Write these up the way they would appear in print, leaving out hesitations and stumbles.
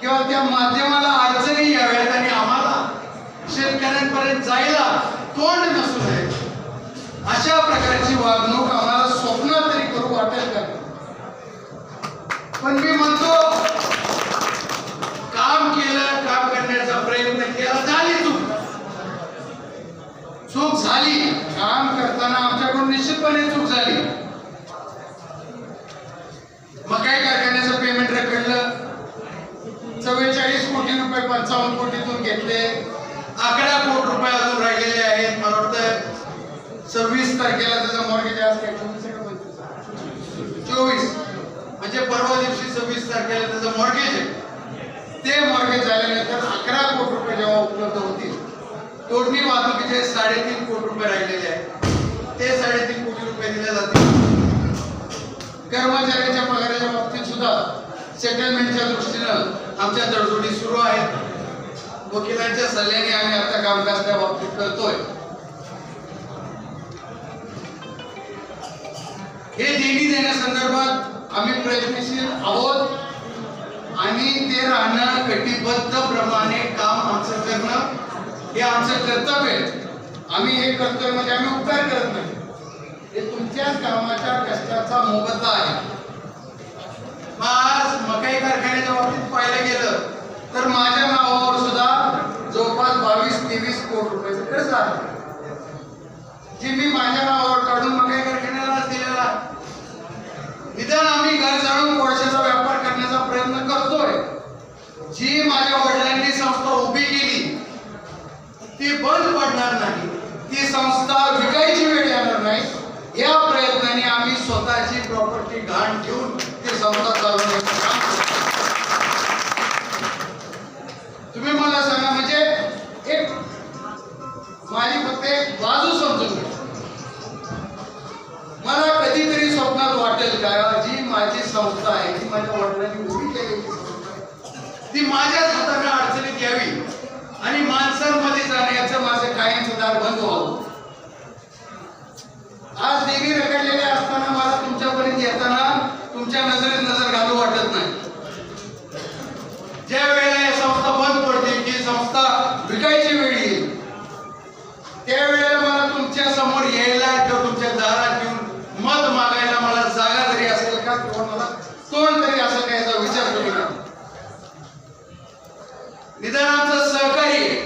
किंवा त्या माध्यमाला अडचणी याव्यात आणि आम्हाला शेतकऱ्यांपर्यंत जायला तोंड नसू नये अशा प्रकारची वागणूक आम्हाला स्वप्नात तरी करू वाटेल का? पण मी म्हणतो काम केलं, काम करण्याचा प्रयत्न केला, झाली चूक झाली. काम करताना आमच्याकडून निश्चितपणे चूक झाली. मकाई कारखान्याचं पेमेंट रखडलं, 44 कोटी रुपये 55 कोटीतून घेतले, 11 कोटी रुपये अजून राहिलेले आहेत. मला वाटतं 26 तारखेला त्याचा मॉर्गेज आज काय 24 म्हणजे परवा दिवशी 26 तारखेला त्याचं मॉर्गेज आहे. ते मॉर्गेज झाल्यानंतर 11 कोटी रुपये जेव्हा उपलब्ध होतील, तोडणी वाहतुकीचे 3.5 कोटी रुपये राहिलेले आहेत, ते 3.5 कोटी रुपये दिले जातील. कर्मचाऱ्यांच्या पगाराच्या बाबतीत सुद्धा सेटलमेंटच्या दृष्टीनं आमच्या तडजोडी सुरू आहेत. वकिलांच्या सल्ल्याने आम्ही आता कामकाज त्या बाबतीत करतोय. हे देणी देण्यासंदर्भात आम्ही प्रयत्नशील आहोत आणि ते राहणं कटिबद्ध प्रमाणे काम आमचं करणं हे आमचं कर्तव्य आहे. आम्ही हे करतोय म्हणजे आम्ही उपकार करत नाही, हे तुमच्या कामाच्या कष्टाचा मोबदला आहे. आज मकाई कारखान्याच्या बाबतीत पाहिलं गेलं तर माझ्या नावावर सुद्धा जवळपास 22-23 कोटी रुपयाचं कर्ज आहे, जे मी माझ्या नावावर काढून मकाई कारखान्याला दिलेला. निदान आम्ही घर जाणून कोळशाचा व्यापार करण्याचा प्रयत्न करतोय. जी माझ्या वडिलांनी संस्था उभी केली ती बंद पडणार नाही, ती संस्था विकायची वेळ येणार नाही. या प्रयत्नाने आम्ही स्वतःची प्रॉपर्टी गहाण ठेवून ती संस्था चालवण्याचं काम करतो. तुम्ही मला सांगा, म्हणजे एक माझी फक्त एक बाजू समजून घ्या. मला कधीतरी स्वप्नात वाटेल का जी माझी संस्था आहे, जी माझ्या वडिलांनी उभी केलेली संस्था आहे, ती माझ्याच हाताने अडचणीत यावी आणि माणसांमध्ये जाण्याचं माझं कायमचं दार बंद व्हावं. आज देवी रखडलेले असताना मला तुमच्यापर्यंत येताना तुमच्या नजरेत नजर घालू वाटत नाही. ज्या वेळेला ही संस्था बंद पडते, की संस्था विकायची वेळ येईल, त्यावेळेला मला तुमच्या समोर यायला किंवा तुमच्या दारात येऊन मत मागायला मला जागा तरी असेल का, किंवा मला तोंड तरी असेल का, याचा विचार करू नका. निदान आमचं सहकार्य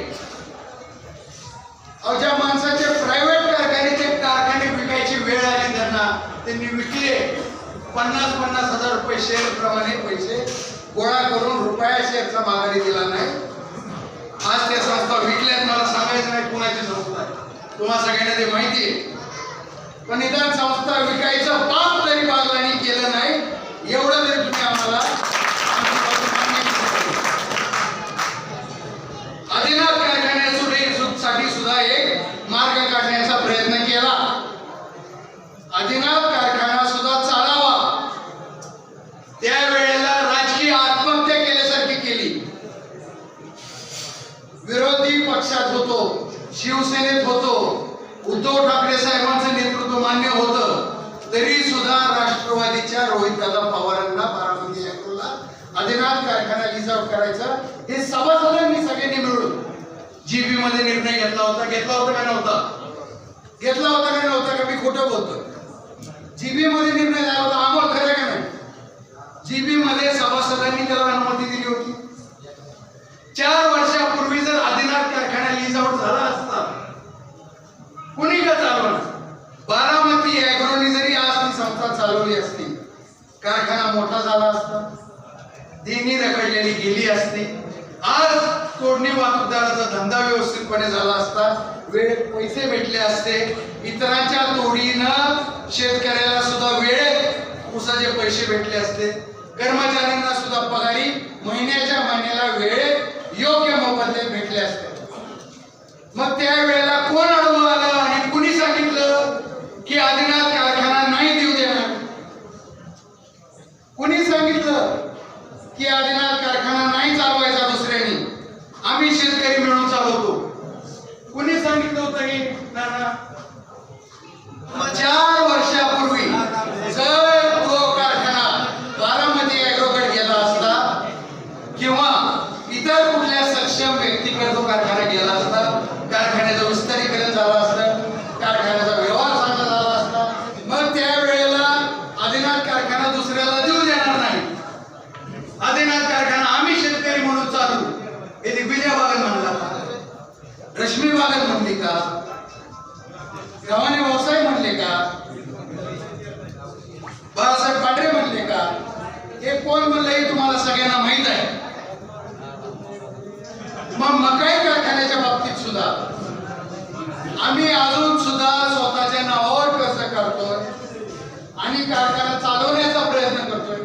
ज्या माणसाचे प्रायव्हेट कारखाने विकायची वेळ आली त्यांना, त्यांनी विकले. 50-50 हजार रुपये शेअर प्रमाणे पैसे गोळा करून रुपया शेअरचा माघारी दिला नाही. आज त्या संस्था विकल्यात. मला सांगायचं नाही कुणाची संस्था आहे, तुम्हाला सगळ्यांना ते माहिती आहे. पण निदान संस्था विकायचं पाप तरी बाजूने केलं नाही, एवढं तरी तुम्ही आम्हाला आदिनाथ कारखान्यासाठी सुद्धा एक मार्ग काढण्याचा प्रयत्न केला. आदिनाथ कारखाना सुद्धा चालावा. त्यावेळेला राजकीय आत्महत्या केल्यासारखी केली. विरोधी पक्षात होतो, शिवसेनेत होतो, उद्धव ठाकरे साहेबांचं नेतृत्व मान्य होतं, तरी सुद्धा राष्ट्रवादीच्या रोहितदादा पवारांना बारामती अॅग्रोला आदिनाथ कारखाना लिजाव करायचा हे सभासदांनी सगळ्यांनी मिळून जीबी मध्ये निर्णय घेतला होता का नव्हता? घेतला होता का? मी खोटं बोलतो? जीबी मध्ये निर्णय झाला होता, आम्हाला खरं का नाही? जीबी मध्ये सभासदांनी त्याला अनुमती दिली होती. 4 वर्षापूर्वी जर आदिनाथ कारखाना लीज आउट झाला असता, कुणी का चालवणार? बारामती अॅग्रोनी जरी आज ती संस्था चालवली असती, कारखाना मोठा झाला असता, देणी रखडलेली गेली असती, आज तोडणी वाहतूकदाराचा धंदा व्यवस्थितपणे झाला असता, वेळेत पैसे भेटले असते, इतरांच्या तोडीनं शेतकऱ्याला सुद्धा वेळेत ऊसाचे पैसे भेटले असते, कर्मचाऱ्यांना सुद्धा पगारी महिन्याच्या महिन्याला वेळेत योग्य मोबदले भेटले असते. मग त्यावेळेला कोण अडवून आलं आणि कुणी सांगितलं की आदिनाथ कारखाना नाही देऊ देणार? कुणी सांगितलं की आदिनाथ कारखाना नाही चालवायचा दुसऱ्यांनी, आम्ही शेतकरी मिळून चालवतो? कुणी सांगितलं होतं की ना? 4 वर्षापूर्वी जर तो कारखाना बारामती अॅग्रोकडे गेला असता किंवा सक्षम व्यक्तीकडे तो कारखाना गेला असता, कारखान्याचं विस्तारीकरण झालं असतं, कारखान्याचा व्यवहार चांगला झाला असता, मग त्यावेळेला आदिनाथ कारखाना दुसऱ्याला देऊ देणार नाही. आदिनाथ कारखाना आम्ही शेतकरी म्हणून चालू, हे दिग्विजय बागल म्हणला, रश्मी बागल म्हणली का, गव्हाणे व्यवसाय म्हणले का, बाळासाहेब पांढरे म्हणले का, हे कोण म्हणलं हे तुम्हाला सगळ्यांना माहित आहे. मग मकाई कारखान्याच्या बाबतीत सुद्धा आम्ही अजून सुद्धा स्वतःच्या नावावर खर्च करतोय आणि कारखाना चालवण्याचा प्रयत्न करतोय.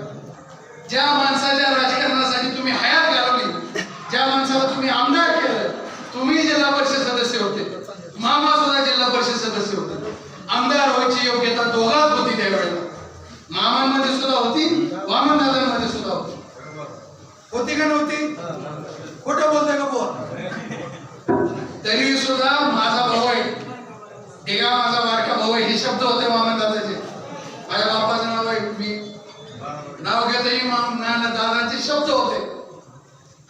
ज्या माणसाच्या राजकारणासाठी तुम्ही हयात घालवली, ज्या माणसाला तुम्ही आमदार केलं, तुम्ही जिल्हा परिषद सदस्य होते, मामा सुद्धा जिल्हा परिषद सदस्य होते, आमदार व्हायची योग्यता दोघात होती त्यावेळेला, मामांमध्ये सुद्धा होती, वामनदादांमध्ये सुद्धा होती का नव्हती? खोटं बोलतोय का बोल? तरी सुद्धा माझा भाऊ आहे, ढेगा माझा बारका भाऊ आहे, हे शब्द होते वामनदादाचे. माझ्या बाप्पाचं नाव आहे, मी नाव घेतही दादांचे शब्द होते.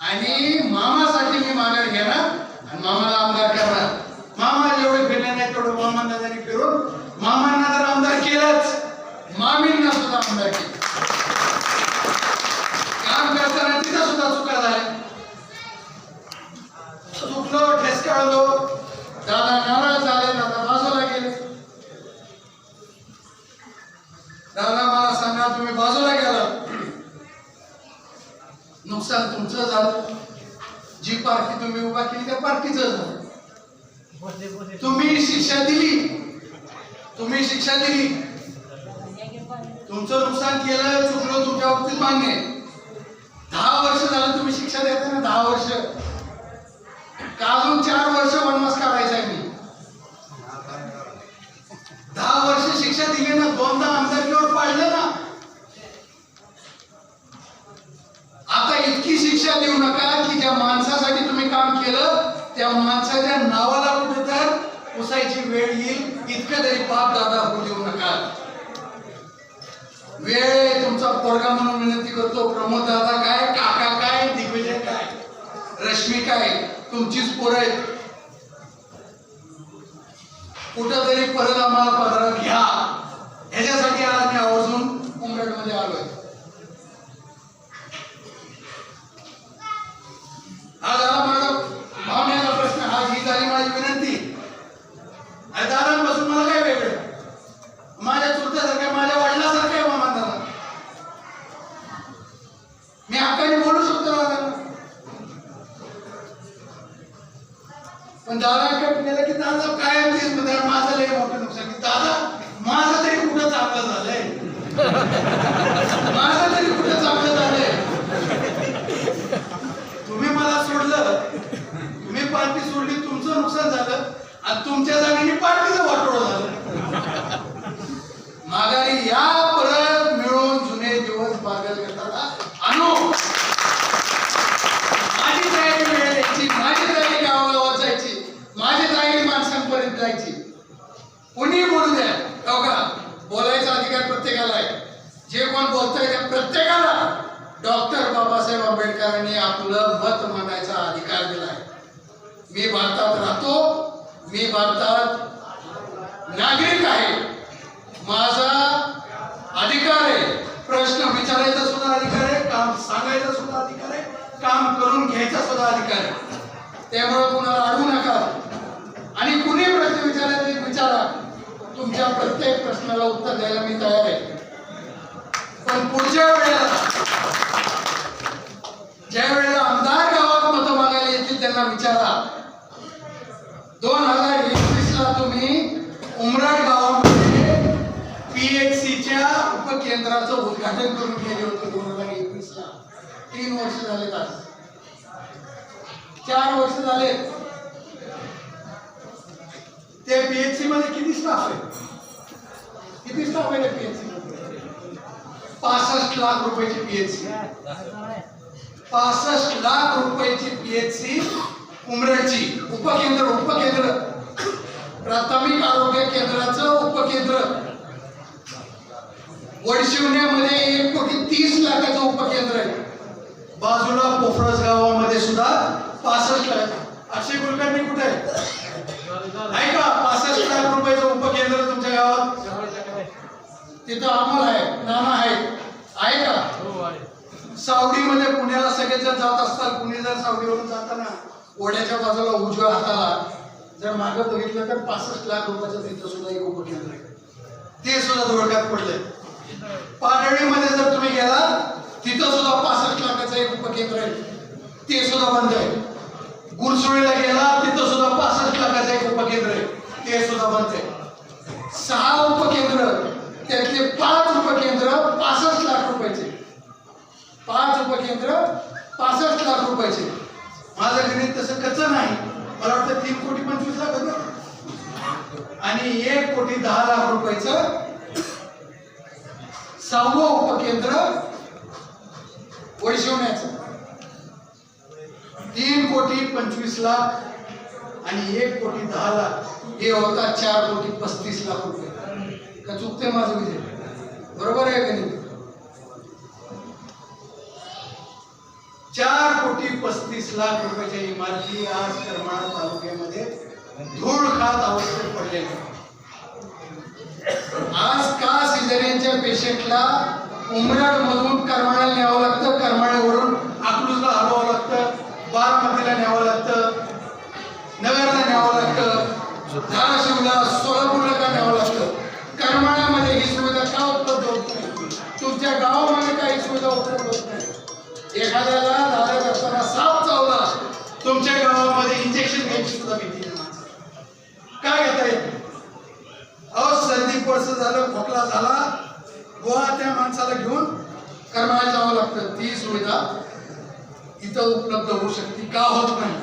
आणि मामासाठी मी माघार घेणार आणि मामाला आमदार करणार. मामा जेवढे फिरले नाही तेवढं वामनदादांनी फिरून मामांना तर आमदार केलंच, मामींना सुद्धा आमदार केलं. काम करताना तिथं सुद्धा चुका झाल्या, चुकलो, ठेसकाळलो, दादा नाराज झाले, दादा बाजूला गेले. दादा मला सांगा, तुम्ही बाजूला गेला, नुकसान तुमचं झालं, जी पार्टी तुम्ही उभा केली त्या पार्टीचं झालं. तुम्ही शिक्षा दिली, तुमचं नुकसान केलं, चुकलं, तुमच्या बाबतीत मान्य आहे. 10 वर्ष झालं तुम्ही शिक्षा देता ना, 10 वर्ष का अजून 4 वर्ष वनवास काढायचा आहे. मी 10 वर्ष शिक्षा दिली ना, 2दा आमदारकीवर पाडलं ना. आता इतकी शिक्षा देऊ नका की ज्या माणसासाठी तुम्ही काम केलं त्या माणसाच्या नावाला कुठे तर पुसायची वेळ येईल, इतकं तरी पाप दादा होऊ देऊ नका. वेळ तुमचा पोरगा म्हणून विनंती करतो. प्रमोद दादा काय, काका काय, दिग्विजय काय, रश्मी काय, तुमचीच पोरं आहेत. कुठं तरी परत आम्हाला पदरात घ्या, ह्याच्यासाठी आज मी आवर्जून उमरेडमध्ये आलोय. हा झाला माझा भावनेचा प्रश्न, हा ही झाली माझी विनंती. दादांपासून मला काय वेगळं, माझ्या चुलत्यासारखं, माझ्या वडिलासारखं आहे मामा दादा. मी हक्काने बोलू शकतो दादांना, पण दादाकडे गेलं की दादा काय माझं लय मोठं नुकसान, की दादा माझं तरी कुठं चांगलं झालंय, माझं तरी कुठं चांगलं झालंय. तुम्ही मला सोडलं, तुम्ही पार्टी सोडली, तुमचं नुकसान झालं आणि तुमच्या जागेने पार्टीचं वाटोळं झालं. माघारी या, परत मिळून जुने दिवस बागल करतात आणू. माझी तयारी वेळ द्यायची, माझी तयारी गावागावात जायची, माझी तयारी माणसांपर्यंत जायची. कोणी बोलू द्या, का बोलायचा अधिकार प्रत्येकाला आहे. जे कोण बोलतंय त्या प्रत्येकाला डॉक्टर बाबासाहेब आंबेडकरांनी आपलं मत मांडायचा अधिकार दिलाय. मी भारतात राहतो, मी भारतात नागरिक आहे, माझा अधिकार आहे. प्रश्न विचारायचा सुद्धा अधिकार आहे, काम सांगायचा सुद्धा अधिकार आहे, काम करून घ्यायचा सुद्धा अधिकार आहे. त्यामुळे कुणाला अडवू नका आणि कुणी प्रश्न विचारायचे विचारा. तुमच्या प्रत्येक प्रश्नाला उत्तर द्यायला मी तयार आहे. पण पुढच्या वेळेला, ज्या वेळेला आमदार गावात मतं मागायला येतील त्यांना विचारा. 2021 ला तुम्ही उमराड गावामध्ये PHCच्या उपकेंद्राचं उद्घाटन करून केले होते 2021 ला. 3 वर्ष झाले, 4 वर्ष झाले. त्या PHC मध्ये किती स्टाफ आहे? किती स्टाफ आहे PHC मध्ये? 65 लाख रुपयाची PHC, 65 लाख रुपयाची PHC उमरेडची उपकेंद्र प्राथमिक आरोग्य केंद्राचं उपकेंद्र. वडशिवण्यामध्ये 1,30,00,000 उपकेंद्र आहे. बाजूला पोफरस गावामध्ये सुद्धा 65 लाख. अक्षय कुलकर्णी कुठे आहे का? 65 लाख रुपयाचं उपकेंद्र तुमच्या गावात. तिथं अमोल आहे, नाना आहे का? सावडीमध्ये पुण्याला सगळेजण जात असतात. कुणी जर सावडीवरून जाताना ओढ्याच्या बाजूला उजव्या हाताला जर मागं बघितलं तर 65 लाख रुपयाचं तिथं सुद्धा एक उपकेंद्र आहे. ते सुद्धा धोक्यात पडलंय. पाडळीमध्ये जर तुम्ही गेला तिथं सुद्धा 65 लाखाचं एक उपकेंद्र आहे, ते सुद्धा बंद आहे. गुरसुळीला गेला तिथं सुद्धा 65 लाखाचं एक उपकेंद्र आहे, ते सुद्धा बंद आहे. 6 उपकेंद्र, त्यातले 5 उपकेंद्र 65 लाख रुपयाचे. 5 उपकेंद्र 65 लाख रुपयाचे. माझं गणित तसं कच्चं नाही. मला वाटतं 3,25,00,000 होतं आणि 1,10,00,000 रुपयाचं 6वं उपकेंद्र वैशिवण्याचं. 3,25,00,000 आणि 1,10,00,000 हे होता 4,35,00,000 रुपये. का चुकते माझं विजय? बरोबर आहे गणित? 4,35,00,000 रुपयाच्या इमारती आज करमाळा तालुक्यामध्ये धूळ खात अवस्थेत पडलेल्या. आज का सिझेरियनच्या पेशंटला उमराड मधून करमाळ्याला न्यावं लागतं, करमाळ्यावरून अकलूजला हलवावं लागतं, बारामतीला न्यावं लागतं, नगरला न्यावं लागतं, धाराशिवला सोलापूरला का न्यावं लागतं? करमाळ्यामध्ये ही सुविधा का उपलब्ध होत नाही? तुमच्या गावामध्ये काही सुविधा उपलब्ध होत नाही. एखाद्याला दादा करताना साप चावला, तुमच्या गावामध्ये इंजेक्शन घ्यायची सुद्धा भीती नाही. काय घेता येत? अहो सर्दी पडस झालं, खोकला झाला, गोवा त्या माणसाला घेऊन करमाळ्याला जावं लागतं. ती सुविधा इथं उपलब्ध होऊ शकते, का होत नाही?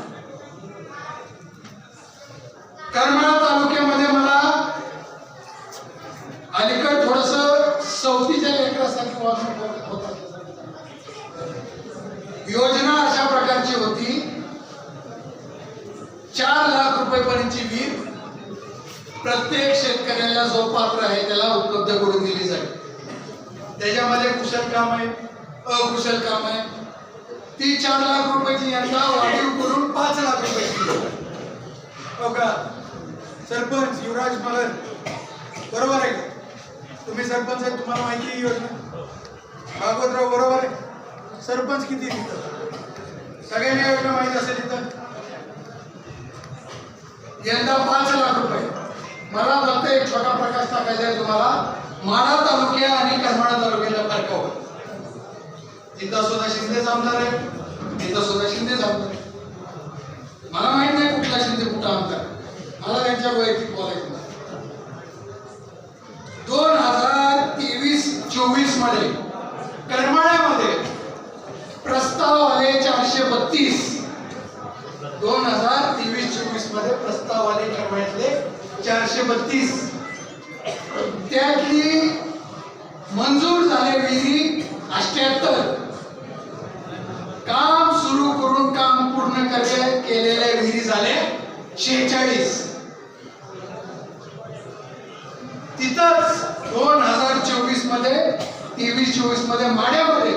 करमाळा तालुक्यामध्ये मला अलीकडे थोडस सवतीच्या लेकरासाठी वाचून होत. योजना अशा प्रकारची होती, 4 लाख रुपये विहीर प्रत्येक शेतकऱ्याला जो पात्र आहे त्याला उपलब्ध करून दिली जाईल. त्याच्यामध्ये कुशल काम आहे, अकुशल काम आहे. ती 4 लाख रुपयाची यंदा वाढीव करून 5 लाख रुपये. हो का? सरपंच युवराज मगर बरोबर आहे का? तुम्ही सरपंच आहे, तुम्हाला माहिती आहे योजना. भागवतराव बरोबर आहे. सरपंच किती तिथं? सगळ्यांना योजना माहिती असेल. तिथं यंदा 5 लाख रुपये. मला फक्त एक छोटा प्रकाश टाकायचा आहे तुम्हाला. माढा तालुक्या आणि करमाळा तालुक्याच्या फरकावर. तिथं सुद्धा शिंदेच आमदार आहे, तिथं सुद्धा शिंदेच आमदार आहे. मला माहित नाही कुठला शिंदे कुठं आमदार, मला त्यांच्या वैयक्तिक बोलायचं. 2023-24 मध्ये करमाळ्यामध्ये प्रस्ताव आले 432. 2023-24 मध्ये प्रस्ताव आले करमाळ्यातले 432. त्यातली मंजूर झाले विहिरी 78. काम सुरू करून काम पूर्ण केलेल्या विहिरी झाले 46. तिथंच 2024 मध्ये 23-24 मध्ये माड्यामध्ये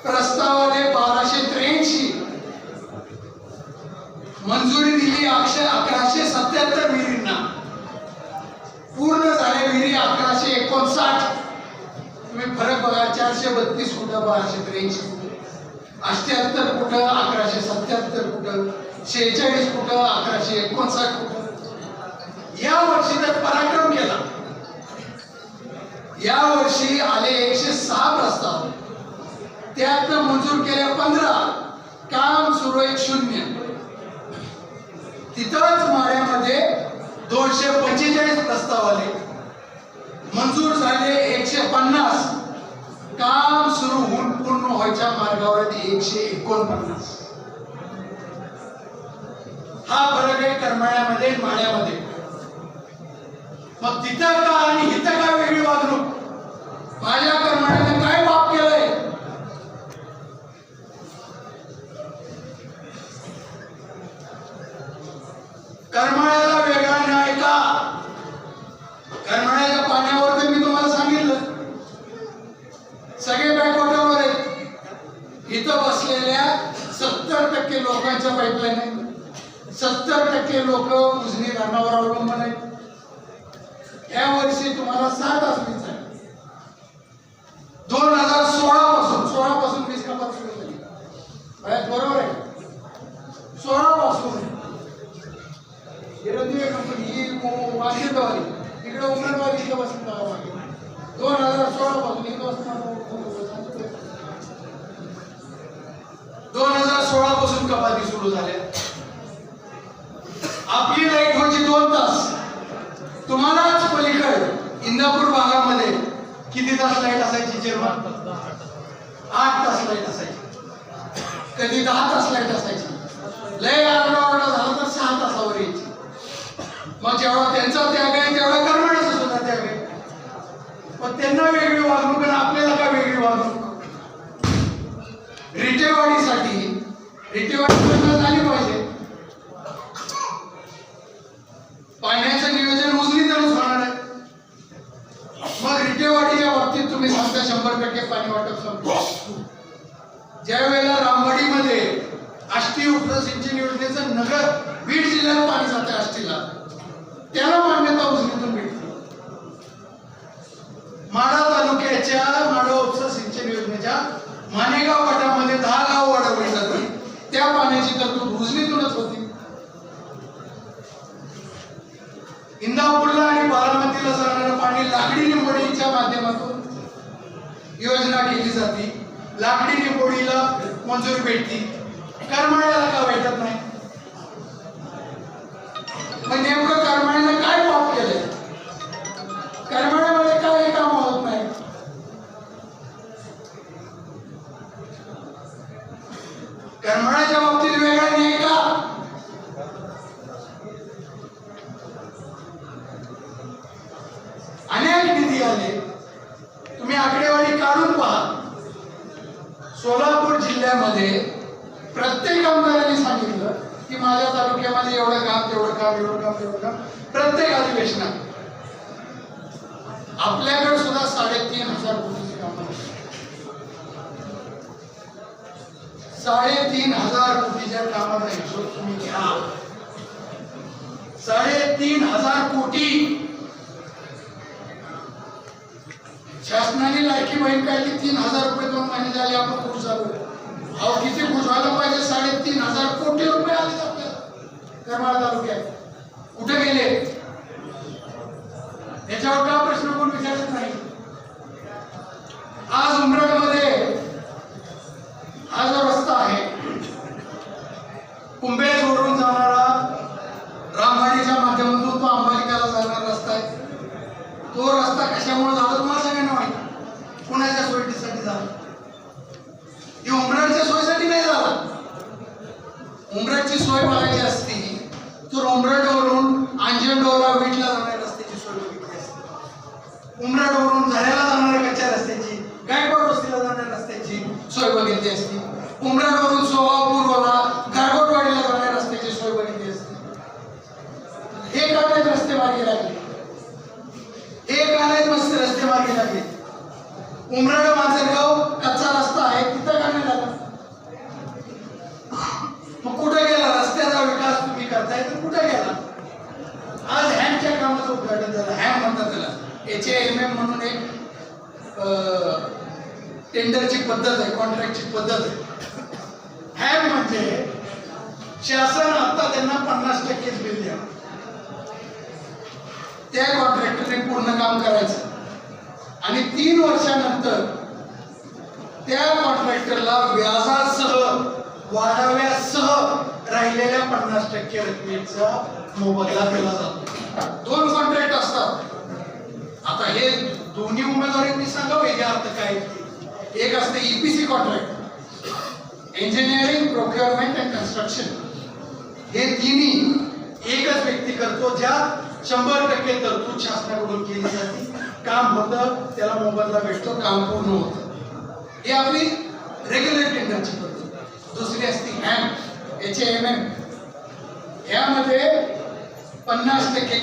प्रस्ताव आले 1283. मंजुरी दिली 1177 विहिरींना. पूर्ण झाले विहिरी 1159. तुम्ही फरक बघा, 432 कुठं, 1283 कुठं, 78 कुठं, 1177 कुठं, 46 कुठं, 1159 कुठं. या वर्षी तर पराक्रम केला. या वर्षी आले 106 प्रस्ताव, त्यातनं मंजूर केल्या 15, काम सुरू आहे 0. तिथंच माड्यामध्ये 245 प्रस्ताव आले, मंजूर झाले 150, काम सुरू होऊन पूर्ण व्हायच्या मार्गावर 149. हा फरक आहे करमाळ्यामध्ये माड्यामध्ये. मग तिथं का आणि इथं काय वेगळी वागणूक? माझ्या करमाळ्याने काय पाप केलंय? करमाळ्याला वेगळा न्याय का? करमाळ्याच्या पाण्यावर तर मी तुम्हाला सांगितलं, सगळे बॅकवॉटरवर आहेत. इथं बसले पडलेल्या 70% लोकांच्या पाईपलाईन आहेत, 70% लोक उजनी धरणावर अवलंबून आहेत. या वर्षी तुम्हाला 7 तास वीज आहे. 2016 पासून वीज कपात सुरू झाली. बरोबर आहे, 16 पासून कंपनी ही वाशिंदवारी इकडे उमेदवारी इथं बसून 2016 पासून इथं बसून 2016 पासून कपाती सुरू झाल्या. आपली लाईट होती 2 तास. तुम्हालाच पलीकडे इंदापूर भागामध्ये किती तास लाईट असायची? जेव्हा 8 तास लाईट असायची, कधी 10 तास लाईट असायची. लय आरडाओरडा झाला तर 6 तासावर यायची. मग जेवढा त्यांचा त्याग आहे तेवढा करमाळ्याचा सुद्धा त्याग आहे. पण त्यांना वेगळी वागणूक आणि आपल्याला काय वेगळी वागणूक? रिटेवाडी झाली पाहिजे. पाण्याचं नियोजन उजनीतूनच होणार आहे. मग रिटेवाडीच्या बाबतीत तुम्ही सांगता 100% पाणी वाटप संपलं. ज्या वेळेला रामवाडीमध्ये आष्टी उपसिंचन योजनेचं नगर बीड जिल्ह्यात पाणी जाते आष्टीला, त्याला मान्यता उजनीतून भेटली. माढा तालुक्याच्या माढा उपसा सिंचन योजनेच्या मानेगाव गटामध्ये 10 गाव वाढवली जाते, त्या पाण्याची तरतूद उजनीतूनच होती. इंदापूरला आणि बारामतीला जाणारं पाणी लाकडी निंबोडीच्या माध्यमातून योजना केली जाते. लाकडी निंबोडीला मंजुरी भेटती, करमाळ्याला का भेटत नाही? मग नेमकं करमाळ्याने काय पाप केलंय? करमाळ्यामध्ये काही काम होत नाही. करमाळ्याच्या बाबतीत वेगळा नाही का? अनेक निधी आले, तुम्ही आकडेवारी काढून पहा. सोलापूर जिल्ह्यामध्ये प्रत्येक आमदारांनी सांगितलं की माझ्या तालुक्यामध्ये एवढं काम, तेवढं काम, एवढं काम, तेवढं काम. प्रत्येक अधिवेशनात आपल्याकडे सुद्धा 3,500 कोटीची कामं, 3,500 कोटीच्या कामाचा हिशोब तुम्ही घ्या. 3,500 कोटी. शासनाने लाडकी बहीण काढली, 3,000 रुपये 2 महिने झाले, आपण खुश झालो. अहो किती खुश व्हायला पाहिजे? 3,500 कोटी रुपये आले आपल्याला करमाळा तालुक्यात. कुठे गेले? याच्यावर का प्रश्न कोण विचारत नाही? आज उमरडमध्ये हा जो रस्ता आहे, कुंभेजवरून जाणारा रामवाडीच्या माध्यमातून तो अंबालिकाला जाणारा रस्ता आहे. तो रस्ता कशामुळे झाला तुम्हाला सगळ्यांना माहिती. कुणाच्या सोयीसाठी झाला? ही उमराडच्या सोयीसाठी नाही झाला. उमराडची सोय बघायची असती तर उमराडवरून अंजनडोला वीटला जाणाऱ्या रस्त्याची सोय बघितली असती. उमराडवरून झऱ्याला जाणाऱ्या कच्च्या रस्त्याची, गायकवाड वस्तीला जाणाऱ्या रस्त्याची सोय बघितली असती. उमराडवरून सोलापूरला गारगोटवाडीला जाणाऱ्या रस्त्याची सोय बघितली असती. हे काय रस्ते मार्गी लागले, एक आणायच मस्त रस्ते मार्गी लागले. उमराड मांजरगाव कच्चा रस्ता आहे, तिथं का नाही झाला? मग कुठे गेला? रस्त्याचा विकास तुम्ही करताय तर कुठे गेला? आज हॅमच्या कामाचं उद्घाटन झालं. हॅम म्हणतात त्याला, HAMM म्हणून एक टेंडरची पद्धत आहे, कॉन्ट्रॅक्टची पद्धत आहे. हॅम म्हणजे शासन आता त्यांना 50% बिल द्या, त्या कॉन्ट्रॅक्टरने पूर्ण काम करायचं आणि 3 वर्षानंतर त्या कॉन्ट्रॅक्टरला व्याजासह, वाढाव्यासह राहिलेल्या 50% रकमेचा मोबदला दिला जातो. 2 कॉन्ट्रॅक्ट असतात. आता हे दोन्ही उमेदवारांनी सांगावं याचा अर्थ काय. एक असते EPC contract, engineering, procurement and construction. हे तिन्ही एकच व्यक्ती करतो, ज्या 100% तरतूद शासनाकडून केली जाते. काम होतं, त्याला मोबदला भेटतो, काम पूर्ण होतं. ही आपली रेग्युलर टेंडरची पद्धत. दुसरी असते HAMM. यामध्ये 50%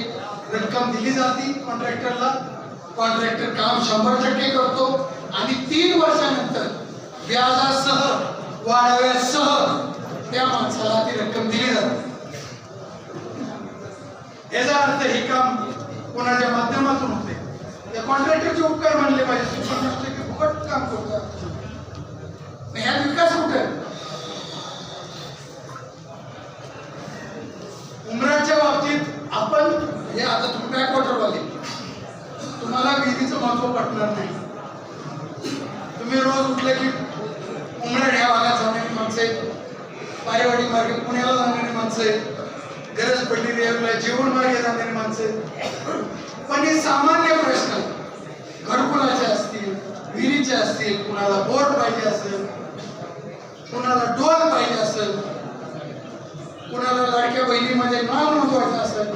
रक्कम दिली जाते कॉन्ट्रॅक्टरला. कॉन्ट्रॅक्टर काम 100% करतो आणि 3 वर्षानंतर व्याजासह वाढव्यासह त्या माणसाला ती रक्कम दिली जाते. याचा अर्थ हे काम कोणाच्या माध्यमातून होते. त्या कॉन्ट्रॅक्टरचे उपकार मानले पाहिजे. फुकट काम करतात. ह्यात विकास कुठे? उमराच्या बाबतीत आपण हे आता तुम्ही बॅकवॉटर वाले, तुम्हाला विहिरीचं महत्व पटणार नाही. तुम्ही रोज उठले की उमराड ह्या भागात जाणारी माणसं आहेत, पारेवाडी मार्गे पुण्याला जाणारी माणसं आहेत, गरज पडली रेल्वेला जेवण मार्गे जाणारी माणसं आहेत. पण हे सामान्य प्रश्न घरकुलाचे असतील, विहिरीचे असतील, कुणाला बोर पाहिजे असेल, कुणाला डोल पाहिजे असेल, कुणाला लाडक्या बहिणीमध्ये नाव नोंदवायचं असेल,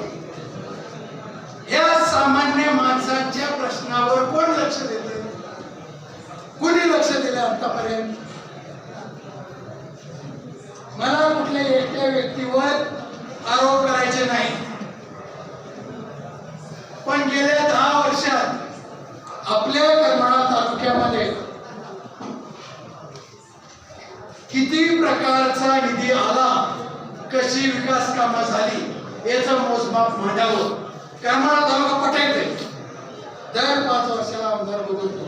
या सामान्य माणसांच्या प्रश्नावर कोण लक्ष देते? कुणी लक्ष दिलं आतापर्यंत? मला कुठल्या एकट्या व्यक्तीवर आरोप करायचे नाही, पण गेल्या 10 वर्षात आपल्या करमाळा तालुक्यामध्ये किती प्रकारचा निधी आला, कशी विकास कामं झाली याचं मोजमाप मांडावं. करमाळा तालुका पटायचंय. दर 5 वर्षाला आमदार बदलतो.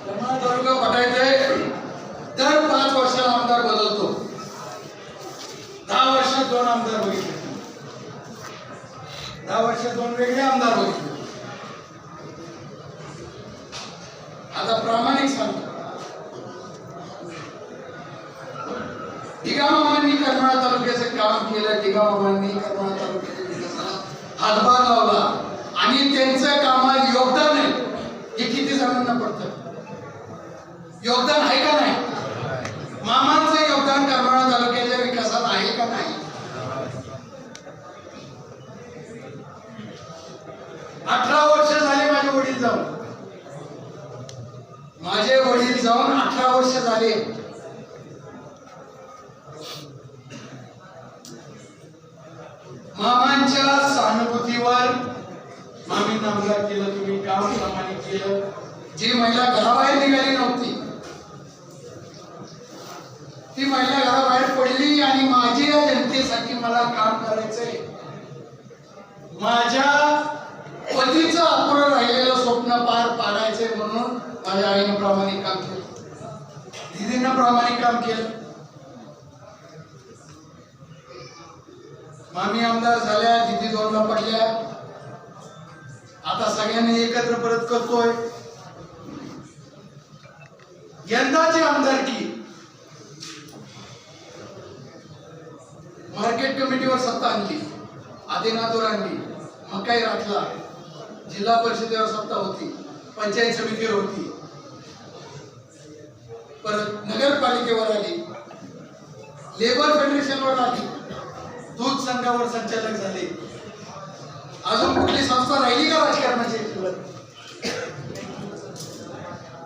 करमाळा तालुका पटायचंय. दर 5 वर्षाला आमदार बदलतो. 10 वर्षात 2 आमदार बघितले. 10 वर्षात 2 वेगळे आमदार बघितले. आता प्रामाणिक सांगतो, दिगामामांनी करमाळा तालुक्याचं काम केलं. दिगामामांनी करमाळा तालुक्याच्या विकासाला हातभार लावला आणि त्यांचं कामात योगदान आहे हे किती जणांना पडतं? योगदान आहे का नाही? मामांचं योगदान करमाळा तालुक्याच्या विकासात आहे का नाही? 18 वर्ष झाले माझे वडील जाऊन. माझे वडील जाऊन 18 वर्ष झाले. मामांच्या सहानुभूतीवर मामींना आमदार केलं. तुम्ही काम प्रामाणिक केलं. जी महिला घराबाहेर निघाली नव्हती ती महिला घराबाहेर पडली आणि माझ्या जनतेसाठी मला काम करायचंय, माझ्या पतीचं अपुरं राहिलेलं स्वप्न पार पाडायचंय म्हणून माझ्या आईनं प्रामाणिक काम केलं, दिदीनं प्रामाणिक काम केलं. मामी आमदार झाल्या, दिदी 2ला पडल्या. आता सगळ्यांनी एकत्र परत करतोय. यंदाची आमदारकी मार्केट कमिटीवर सत्ता आणली, आदिनाथवर आणली, मकाई राखला, जिल्हा परिषदेवर सत्ता होती, पंचायत समितीवर होती, परत नगरपालिकेवर आली, लेबर फेडरेशनवर आली, दूध संघावर संचालक झाले. अजून कुठली संस्था राहिली का राजकारणाची?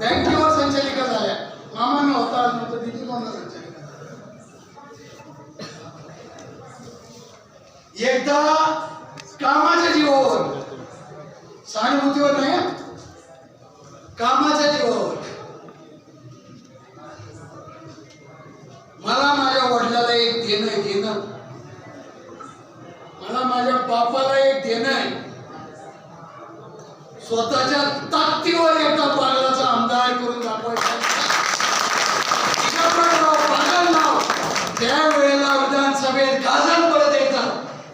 बँकेवर संचालिका झाल्या. मामांना होता नव्हतं, दिदी कोणाला संचालिका. एकदा कामाच्या जीवावर, सहानुभूतीवर नाही, कामाच्या जीवावर मला माझ्या वडिलाला एक देणं, मला माझ्या बापाला एक देणं आहे. स्वतःच्या ताकदीवर एकदा पागलाचा आमदार करून दाखवायचा. त्यावेळेला विधानसभेत गाजर परत येतात,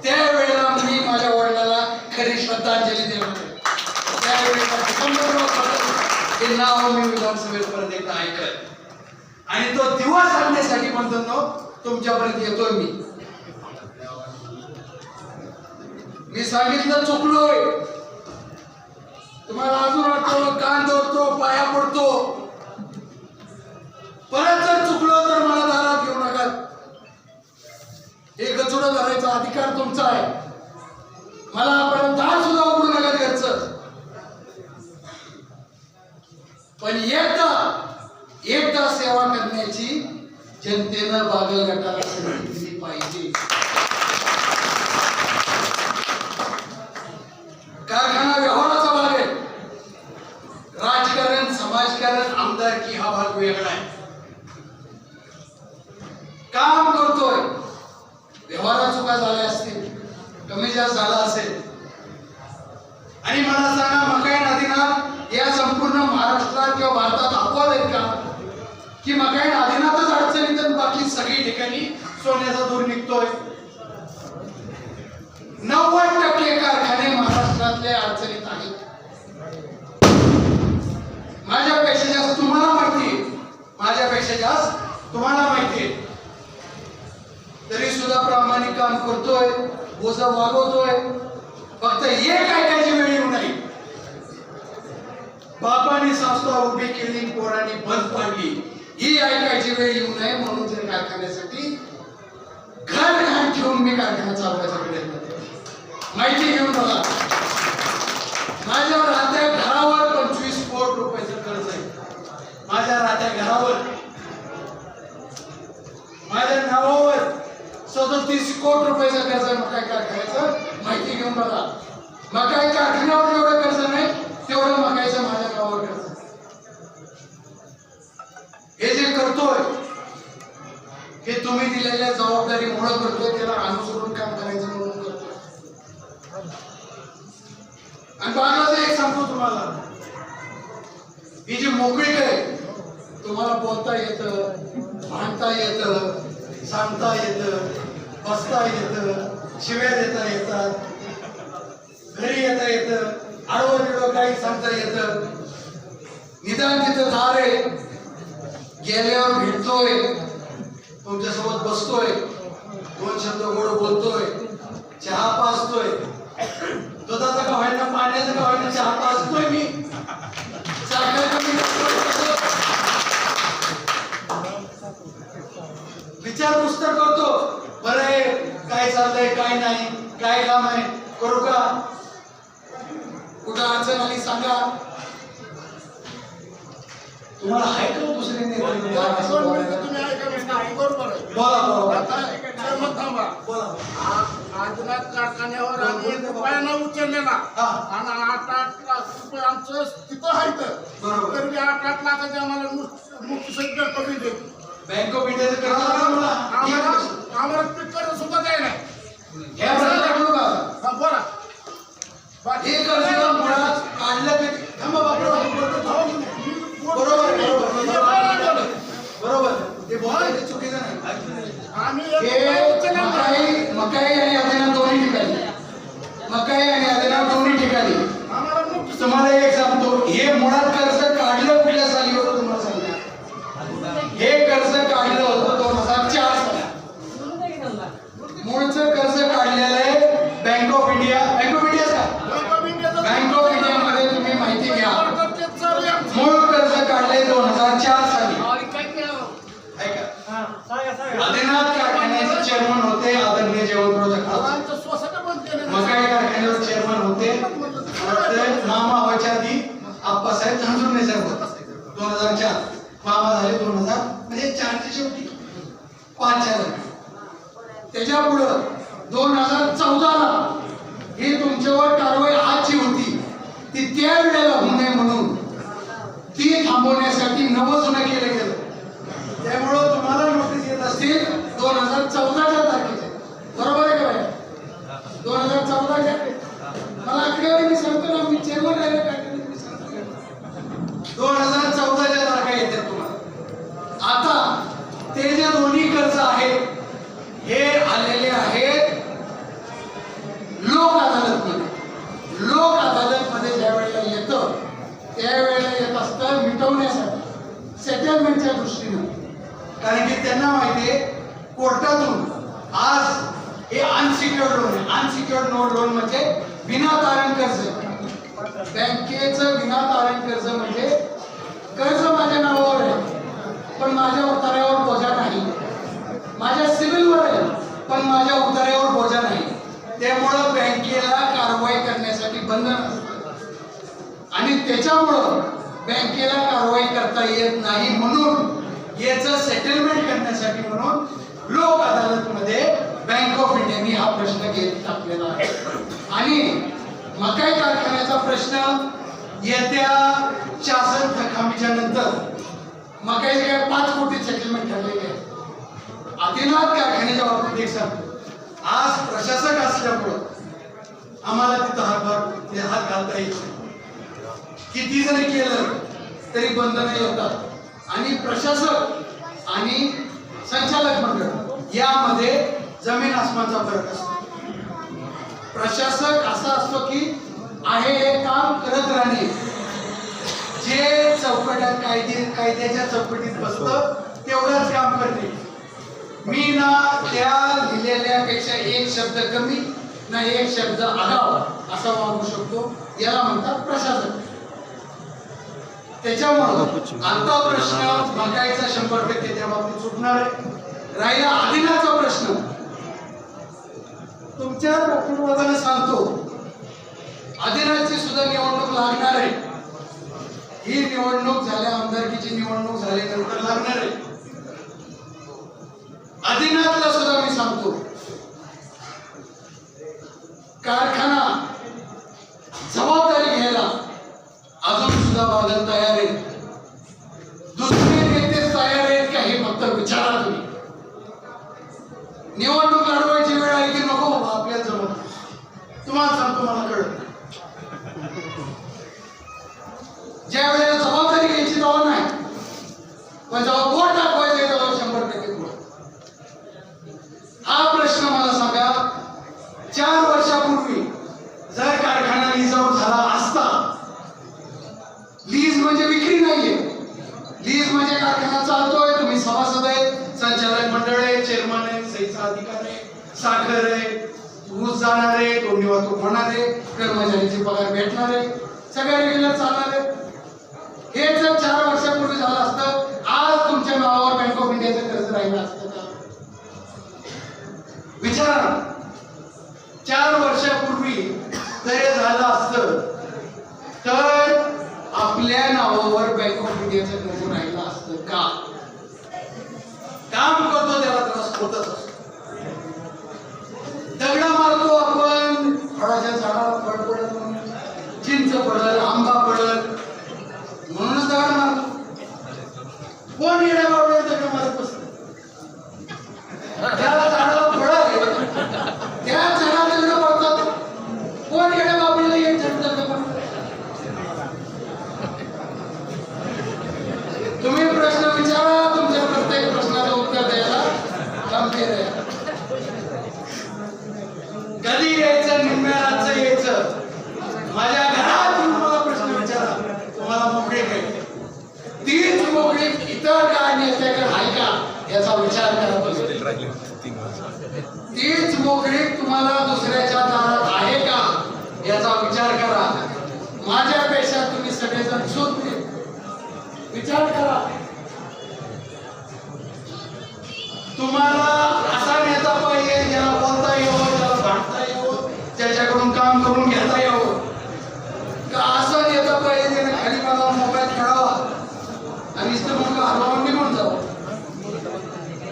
त्यावेळेला मी माझ्या वडिलाला खरी श्रद्धांजली देणार. त्यावेळेला हे नाव मी विधानसभेत परत एकदा ऐकत आणि तो दिवस आणण्यासाठी म्हणतो तुमच्यापर्यंत येतोय. मी सांगितलं चुकलोय, तुम्हाला अजून वाटतो, कान धरतो, पाया पडतो. परत जर चुकलो तर मला दारात घेऊ नका. हे गचुडं धरायचा अधिकार तुमचा आहे. मला आपण दार सुद्धा उघडू नका घरचं. पण एकदा सेवा करण्याची जनतेनं बागल गटाला संधी दिली पाहिजे. कारखाना भाग वेगळा आहे. काम करतोय, व्यवहारात चुका झाल्या असतील, कमी जास्त झाला असेल, आणि मला सांगा मकाई आदिनाथ या संपूर्ण महाराष्ट्रात किंवा भारतात अपवाद आहेत का की मकाई आदिनाथच अडचणीत आणि बाकी सगळी ठिकाणी सोन्याचा धूर निघतोय? 90% कारखाने महाराष्ट्रातले अडचणीत आहेत. माझ्यापेक्षा जास्त तुम्हाला माहिती आहे, माझ्यापेक्षा जास्त तुम्हाला माहिती आहे. तरी सुद्धा प्रामाणिक काम करतोय, बोजा वागवतोय. फक्त एक ऐकायची वेळ येऊ नये. बापाने संस्था उभी केली, पोरांनी बंद पाडली, ही ऐकायची वेळ येऊ नये म्हणून जर कारखान्यासाठी घर ठेवून मी कारखाना चालवायचा प्रयत्न करतो. माहिती घेऊन बघा, माझ्या राहत्या घरावर 25 कोटी रुपयाचं कर्ज आहे. माझ्या राहत्या घरावर, माझ्या नावावर 37 कोटी रुपयाचं कर्ज आहे मकाई कारखान्याचं. माहिती घेऊन बघा. मकाई कारखान्यावर जेवढं कर्ज नाही तेवढं मकाईचं माझ्या नावावर कर्ज. हे जे करतोय हे तुम्ही दिलेल्या जबाबदारीमुळे करतोय, त्याला अनुसरून काम करायचं म्हणून करतोय. आणि बाजूला एक सांगतो तुम्हाला, ही जी मोकळीक आहे, तुम्हाला बोलता येतं, भांडता येतं, सांगता येतं, बसता येतं, शिव्या देता येतात, घरी येता येतं, आडवं बिडवं काही सांगता येतं. निदान तिथं दार आहे, गेल्यावर भेटतोय, तुमच्यासोबत बसतोय, 2 शब्द गोड बोलतोय, चहा पाजतोय, दुधाचा का व्हायना, पाण्याचा का व्हायना, चहा पाजतोय मी. विचारपूस तर करतो, बरं आहे, काय चाललंय, काय नाही, काय काम आहे, करू का, कुठं अडचण आली सांगा. तुम्हाला आहे का दुसरी आदिनाथ कारखान्यावर आम्ही रुपया न उचललेला आणि 8 लाख रुपये आमचं तिथं आहे तर मी 8 लाखाचे आम्हाला मुक्त सगळं कमी देतो. बँक ऑफ इंडियाचं आम्हाला पीक कर्ज सुद्धा द्याय नाही. बोला हे कर्ज मुळात काढलं की थांबा बरोबर ते बोलायचं चुकीचं नाही. मकाई आणि आदिनाथ दोन्ही ठिकाणी, मकाई आणि आदिनाथ दोन्ही ठिकाणी तुम्हाला एक सांगतो, हे मुळात कर्ज काढलं कुठल्या साली होतं तुम्हाला सांगतो. हे कर्ज काढलं होतं 2004 साली. मूळचं कर्ज काढलेलं आहे bank of India. Bank of India bank of India मध्ये तुम्ही माहिती घ्या. मूळ कर्ज काढले 2004 साली. आदिनाथ कारखान्याचे चेअरमन होते आदरणीय जयवंतराव जगताप. मकाई कारखान्याचे चेअरमन होते मामा व्हायच्या आधी आप्पासाहेब झंझुर्णे साहेब होते. 2004 मामा झाले 2000 म्हणजे 4च्या शेवटी 5 झाले. त्याच्या पुढं 2014ला ही तुमच्यावर कारवाई आजची होती, ती त्यावेळेला होऊ नये म्हणून ती थांबवण्यासाठी नवं जुनं केलं गेलं. त्यामुळं तुम्हाला नोटीस येत असतील 2014च्या तारखेचे, बरोबर आहे का बाई? 2014च्या मला आकडेवारी मी सांगतो ना, मी चेअरमन राहिले काय मी सांगतो 2014च्या तारखा येतात तुम्हाला. आता ते जे दोन्ही कर्ज आहेत हे आलेले आहेत लोक अदालतमध्ये. लोक अदालतमध्ये ज्या वेळेला येतं त्यावेळेला येत असतं मिटवण्यासाठी, सेटलमेंटच्या दृष्टीनं. कारण की त्यांना माहिती आहे कोर्टातून आज हे अनसिक्युअर्ड लोन आहे. अनसिक्युअर्ड लोन म्हणजे बिना तारण कर्ज. बँकेचं बिना तारण कर्ज म्हणजे कर्ज माझ्या नावावर आहे पण माझ्या उतार्यावर बोजा नाही, माझ्या सिव्हिलवर आहे पण माझ्या उतार्यावर बोजा नाही. त्यामुळं बँकेला कारवाई करण्यासाठी बंधन असतं आणि त्याच्यामुळं बँकेला कारवाई करता येत नाही. म्हणून याचं सेटलमेंट करण्यासाठी म्हणून लोक अदालतमध्ये बँक ऑफ इंडियाने हा प्रश्न घेत टाकलेला आहे. आणि मकाई कारखान्याचा प्रश्न येत्या शासन थकामीच्या नंतर मकाईचे काय 5 कोटी सेटलमेंट ठरलेले आहे. आदिनाथ कारखान्याच्या बाबतीत एक सांगतो, आज प्रशासक असल्यामुळं आम्हाला तिथं हात घालता येत नाही. किती जरी केलं तरी बंधनं येतात आणि प्रशासक आणि संचालक मंडळ यामध्ये जमीन आसमानचा फरक असतो. प्रशासक असा असतो की आहे हे काम करत राहणे, जे चौकटात कायद्याच्या चौकटीत बसतं तेवढंच काम करणे. मी ना त्या लिहिलेल्यापेक्षा एक शब्द कमी ना एक शब्द आगाव असा वागू शकतो, याला म्हणतात प्रशासक. त्याच्यामुळं आता प्रश्न मकाईचा 100% त्या बाबतीत सुटणार आहे. राहिला आदिनाथचा प्रश्न, तुमच्या आशीर्वादाने सांगतो आदिनाथची सुद्धा निवडणूक लागणार आहे. ही निवडणूक झाल्या, आमदारकीची निवडणूक झाल्यानंतर लागणार आहे. आदिनाथला सुद्धा मी सांगतो, कारखाना जबाबदारी घ्यायला अजून सुद्धा बादल तयार आहे. दुसरे नेते तयार आहेत का हे फक्त विचारा तुम्ही. निवडणूक लढवायची वेळ आली की नको बाबा आपल्याला जमत. तुम्हाला सांगतो, मला कळत ज्या वेळेला जबाबदारी घ्यायची तेव्हा नाही, पण जेव्हा वोट दाखवायचे तेव्हा 100% वोट. हा प्रश्न मला सांगा, 4 वर्षापूर्वी जर कारखाना लीजवर झाला असता, लीज म्हणजे विक्री नाहीये, लीज म्हणजे कारखाना चालतोय, तुम्ही सभासद आहे, संचालक मंडळ आहे, चेअरमन आहे, सहीचा अधिकार आहे, साखर आहे, ऊस जाणार आहे, दोन्ही वाहतूक होणार आहे, कर्मचाऱ्यांचे पगार भेटणार आहे, सगळ्या रेग्युलर चालणार आहे. हे जर 4 वर्षापूर्वी झालं असतं, आज तुमच्या नावावर बँक ऑफ इंडियाचं कर्ज राहिलं असतं का? विचारा. 4 वर्षापूर्वी जर हे झालं असतं तर आपल्या नावावर बँक ऑफ इंडियाचं कर्ज राहिलं असतं का? काम करतो त्याला त्रास होतच असतो. दगडा मारतो आपण, फळाच्या झाडाला फळ पडत म्हणून, चिंच पडत, आंबा पडत म्हणूनच दगड मारतो. कोण येण्या बाबड्या दगड मारत बसत? ज्याला झाडाला फळ आहे त्या झाडाला दगड पडतात. कोण येण्या बाबडीला एक झट दगड पडतात? तुम्ही प्रश्न विचारा, तुमच्या प्रत्येक प्रश्नाचं उत्तर द्यायला गंभीर आहे. कधी यायचं, निम्म्या रातचं यायचं, माझ्या घरात येऊन मला प्रश्न विचारा, तुम्हाला मोकळीक आहे. तीच मोकळीक इतर काय नेत्याकडे आहे का याचा विचार करा. तीच मोकळीक तुम्हाला दुसऱ्याच्या दारात आहे का याचा विचार करा. माझ्यापेक्षा तुम्ही सगळेजण शोधले विचार करा. तुम्हाला असा नेता पाहिजे ज्याला बोलता यावं, ज्याला भांडता यावं, ज्याच्याकडून काम करून घेता यावं, का असा नेता पाहिजे ज्याने खाली मला मोबाईल खेळावा आणि मग हलवून निघून जावं?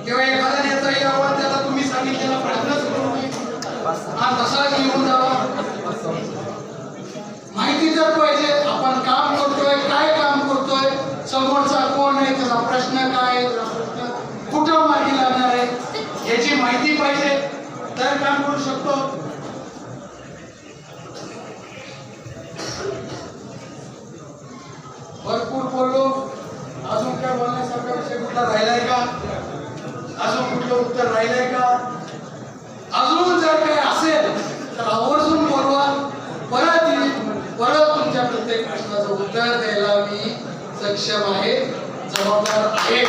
किंवा एखादा नेता यावा त्याला तुम्ही सांगितलेला प्रयत्नच करू नये आणि तसाच येऊन जावा. माहिती तर पाहिजे आपण काम करतोय, काय काम करतोय, समोरचा कोण आहे, त्याचा प्रश्न काय आहे, कुठं मार्गी लागणार आहे याची माहिती पाहिजे, तर काम करू शकतो. भरपूर बोललो, अजून काय बोलण्यासारखा विषय कुठला राहिलाय का? अजून कुठलं उत्तर राहिलंय का? अजून जर काही असेल तर आवर्जून बोलवा, परत तुमच्या प्रत्येक प्रश्नाचं उत्तर द्यायला मी सक्षम आहे, जबाबदार आहे.